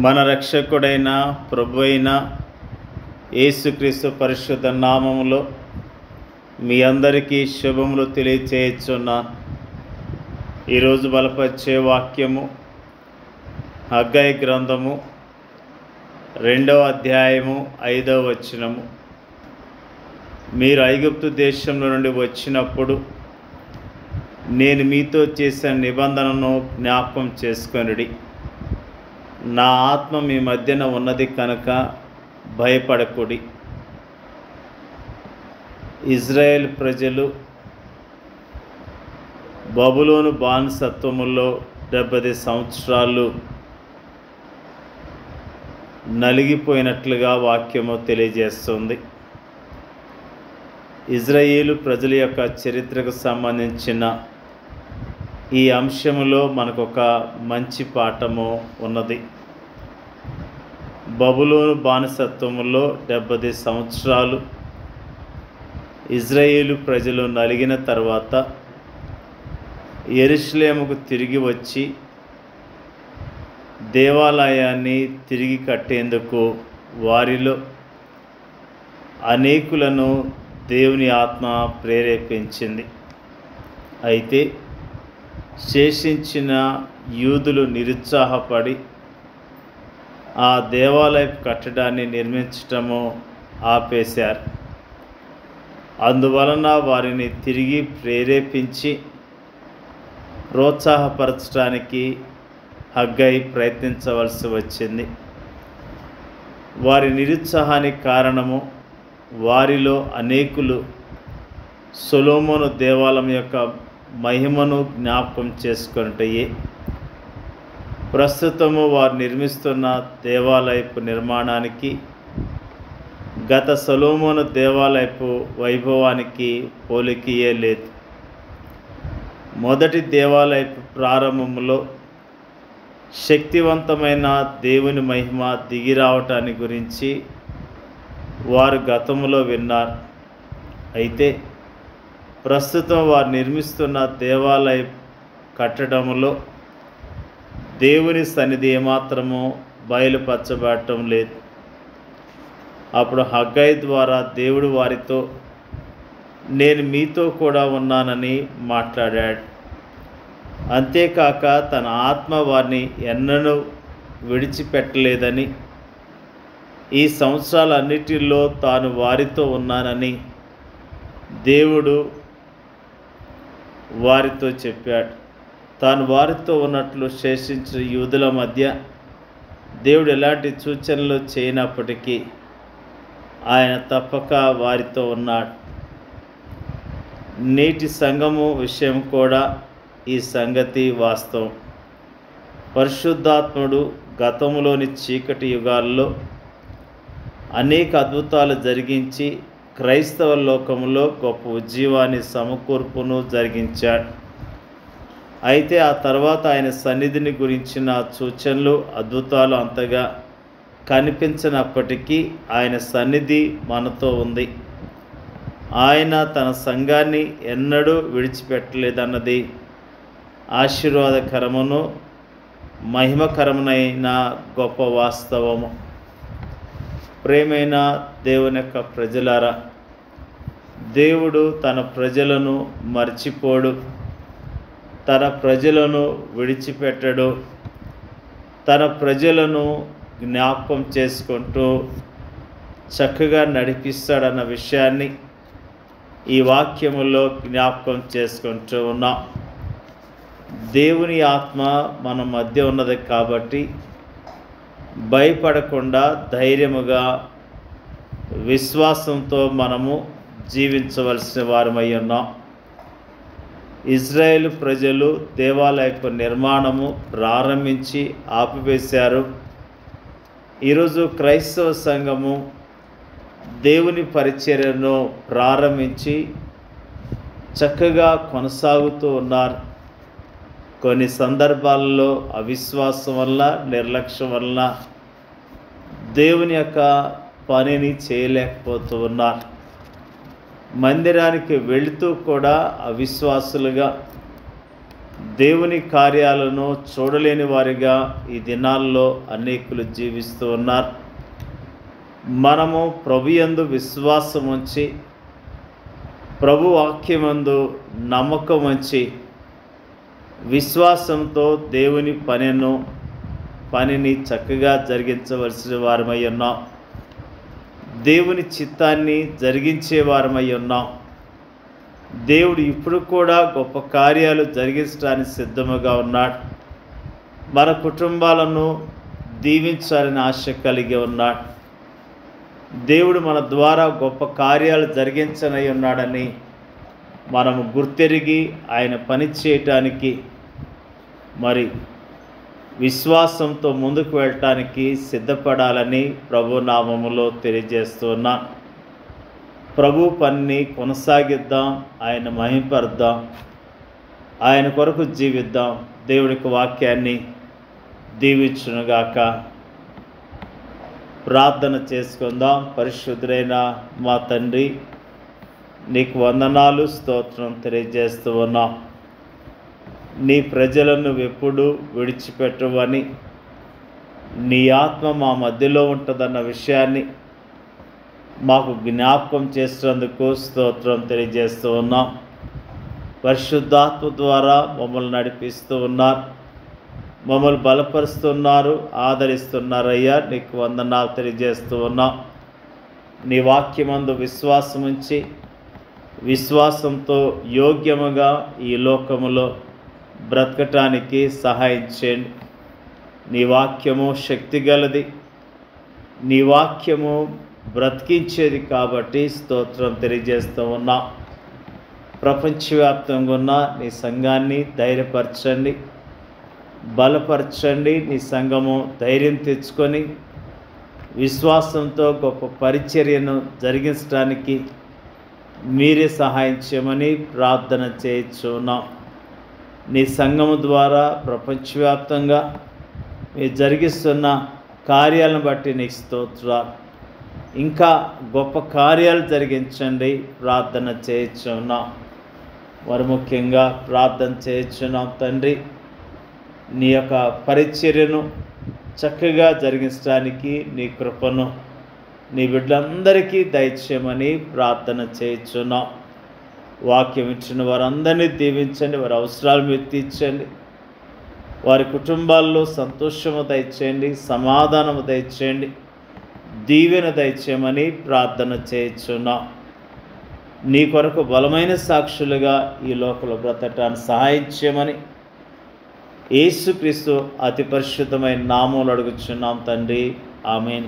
మన రక్షకుడైన ప్రభు అయిన యేసుక్రీస్తు పరిశుద్ధ నామములో మీ అందరికీ శుభములు తెలియచేయుచున్నాను. ఈరోజు బలపరిచే వాక్యము హగ్గయి గ్రంథము 2వ అధ్యాయము 5వ వచనము. మీరు ఐగుప్తు దేశంలో నుండి వచ్చినప్పుడు నేను మీతో చేసిన నిబంధనను జ్ఞాపకం చేసుకొనుడి. నా ఆత్మ మీ మధ్యన ఉన్నది కనుక భయపడకుడి. ఇజ్రాయేల్ ప్రజలు బబులోను బానిసత్వములో 70 సంవత్సరాలు నలిగిపోయినట్లుగా వాక్యము తెలియజేస్తుంది. ఇజ్రాయేలు ప్రజల యొక్క చరిత్రకు సంబంధించిన ఈ అంశములో మనకొక మంచి పాఠము ఉన్నది. బబులోను బానిసత్వములో 70 సంవత్సరాలు ఇజ్రాయేలు ప్రజలు నలిగిన తర్వాత యెరూషలేముకు తిరిగి వచ్చి దేవాలయాన్ని తిరిగి కట్టేందుకు వారిలో అనేకులను దేవుని ఆత్మ ప్రేరేపించింది. అయితే శేషించిన యూదులు నిరుత్సాహపడి ఆ దేవాలయం కట్టడాన్ని నిర్మించటము ఆపేశారు. అందువలన వారిని తిరిగి ప్రేరేపించి ప్రోత్సాహపరచడానికి హగ్గయి ప్రయత్నించవలసి వచ్చింది. వారి నిరుత్సాహానికి కారణము వారిలో అనేకులు సొలొమోను దేవాలయం యొక్క మహిమను జ్ఞాపకం చేసుకొనుటయే. ప్రస్తుతము వారు నిర్మిస్తున్న దేవాలయపు నిర్మాణానికి గత సొలొమోను దేవాలయపు వైభవానికి పోలికయే లేదు. మొదటి దేవాలయపు ప్రారంభంలో శక్తివంతమైన దేవుని మహిమ దిగిరావటాన్ని గురించి వారు గతంలో విన్నారు. అయితే ప్రస్తుతం వారు నిర్మిస్తున్న దేవాలయ కట్టడంలో దేవుని సన్నిధి ఏమాత్రము బయలుపరచబడటం లేదు. అప్పుడు హగ్గయి ద్వారా దేవుడు వారితో నేను మీతో కూడా ఉన్నానని మాట్లాడాడు. అంతేకాక తన ఆత్మ వారిని ఎన్నడూ విడిచిపెట్టలేదని, ఈ సంవత్సరాలన్నిటిలో తాను వారితో ఉన్నానని దేవుడు వారితో చెప్పాడు. తాను వారితో ఉన్నట్లు శేషించిన యూదుల మధ్య దేవుడు ఎలాంటి సూచనలు చేయనప్పటికీ ఆయన తప్పక వారితో ఉన్నాడు. నేటి సంఘము విషయం కూడా ఈ సంగతి వాస్తవం. పరిశుద్ధాత్ముడు గతంలోని చీకటి యుగాల్లో అనేక అద్భుతాలు జరిగించి క్రైస్తవ లోకంలో గొప్ప ఉజ్జీవాన్ని సమకూర్పును జరిగించాడు. అయితే ఆ తర్వాత ఆయన సన్నిధిని గురించిన సూచనలు అద్భుతాలు అంతగా కనిపించినప్పటికీ ఆయన సన్నిధి మనతో ఉంది. ఆయన తన సంఘాన్ని ఎన్నడూ విడిచిపెట్టలేదన్నది ఆశీర్వాదకరమును మహిమకరమునైన గొప్ప వాస్తవము. ప్రేమైన దేవుని యొక్క ప్రజలారా, దేవుడు తన ప్రజలను మర్చిపోడు, తన ప్రజలను విడిచిపెట్టడు, తన ప్రజలను జ్ఞాపకం చేసుకుంటూ చక్కగా నడిపిస్తాడన్న విషయాన్ని ఈ వాక్యములో జ్ఞాపకం చేసుకుంటూ ఉన్నాం. దేవుని ఆత్మ మన మధ్య ఉన్నది కాబట్టి భయపడకుండా ధైర్యముగా విశ్వాసంతో మనము జీవించవలసిన వారమై ఉన్నాం. ఇజ్రాయేల్ ప్రజలు దేవాలయపు నిర్మాణము ప్రారంభించి ఆపివేశారు. ఈరోజు క్రైస్తవ సంఘము దేవుని పరిచర్యను ప్రారంభించి చక్కగా కొనసాగుతూ ఉన్నారు. కొన్ని సందర్భాల్లో అవిశ్వాసం వల్ల, నిర్లక్ష్యం వల్ల దేవుని యొక్క పనిని చేయలేకపోతూ ఉన్నారు. మందిరానికి వెళుతూ కూడా అవిశ్వాసులుగా దేవుని కార్యాలను చూడలేని వారిగా ఈ దినాల్లో అనేకులు జీవిస్తూ ఉన్నారు. మనము ప్రభు యందు విశ్వాసం ఉంచి, ప్రభు వాక్యమందు నమ్మకం ఉంచి, విశ్వాసంతో దేవుని పనిని చక్కగా జరిగించవలసిన వారమై ఉన్నాం. దేవుని చిత్తాన్ని జరిగించే వారమై ఉన్నాం. దేవుడు ఇప్పుడు కూడా గొప్ప కార్యాలు జరిగించడానికి సిద్ధముగా ఉన్నాడు. మన కుటుంబాలను దీవించాలని ఆశ కలిగి ఉన్నాడు. దేవుడు మన ద్వారా గొప్ప కార్యాలు జరిగించనై ఉన్నాడని మనము గుర్తెరిగి ఆయన పని చేయటానికి మరి విశ్వాసంతో ముందుకు వెళ్ళటానికి సిద్ధపడాలని ప్రభు నామములో తెలియజేస్తున్నా. ప్రభు పనిని కొనసాగిద్దాం, ఆయన మహిమపరుద్దాం, ఆయన కొరకు జీవిద్దాం. దేవునికి వాక్యాన్ని దీవించునుగాక. ప్రార్థన చేసుకుందాం. పరిశుద్ధుడైన మా తండ్రి, నీకు వందనాలు, స్తోత్రం తెలియజేస్తూ ఉన్నాం. నీ ప్రజలను ఎప్పుడూ విడిచిపెట్టవని, నీ ఆత్మ మా మధ్యలో ఉంటుందన్న విషయాన్ని మాకు జ్ఞాపకం చేసినందుకు స్తోత్రం తెలియజేస్తూ ఉన్నాం. పరిశుద్ధాత్మ ద్వారా మమ్మల్ని నడిపిస్తూ ఉన్నారు, మమ్మల్ని బలపరుస్తున్నారు, ఆదరిస్తున్నారయ్యా. నీకు వందనాలు తెలియజేస్తూ ఉన్నాం. నీ వాక్యమందు విశ్వాసం ఉంచి, విశ్వాసంతో యోగ్యముగా ఈ లోకములో బ్రతకటానికి సహాయం చేయండి. నీ వాక్యము శక్తి గలది, నీ వాక్యము బ్రతికించేది కాబట్టి స్తోత్రం తెలియజేస్తూ ఉన్నాం. ప్రపంచవ్యాప్తంగా ఉన్న నీ సంఘాన్ని ధైర్యపరచండి, బలపరచండి. నీ సంఘము ధైర్యం తెచ్చుకొని విశ్వాసంతో గొప్ప పరిచర్యను జరిగించడానికి మీరే సహాయం చేయమని ప్రార్థన చేయించున్నాం. నీ సంఘము ద్వారా ప్రపంచవ్యాప్తంగా మీరు జరిగిస్తున్న కార్యాలను బట్టి నీకు స్తోత్రాలు. ఇంకా గొప్ప కార్యాలు జరిగించండి ప్రార్థన చేయించున్నాం. మరి ముఖ్యంగా ప్రార్థన చేయించున్నాం తండ్రి, నీ యొక్క పరిచర్యను చక్కగా జరిగించడానికి నీ కృపను నీ బిడ్డలందరికీ దయచేయమని ప్రార్థన చేయించున్నాం. వాక్యం ఇచ్చిన వారందరినీ దీవించండి, వారి అవసరాలు మీరు తీర్చండి, వారి కుటుంబాల్లో సంతోషము దయచేయండి, సమాధానము దయచేయండి, దీవెన దయచేయమని ప్రార్థన చేయించున్నాం. నీ కొరకు బలమైన సాక్షులుగా ఈ లోకంలో బ్రతకటానికి సహాయం చేయమని యేసుక్రీస్తు అతి పరిశుద్ధమైన నామములో అడుగుచున్నాం తండ్రి. ఆమేన్.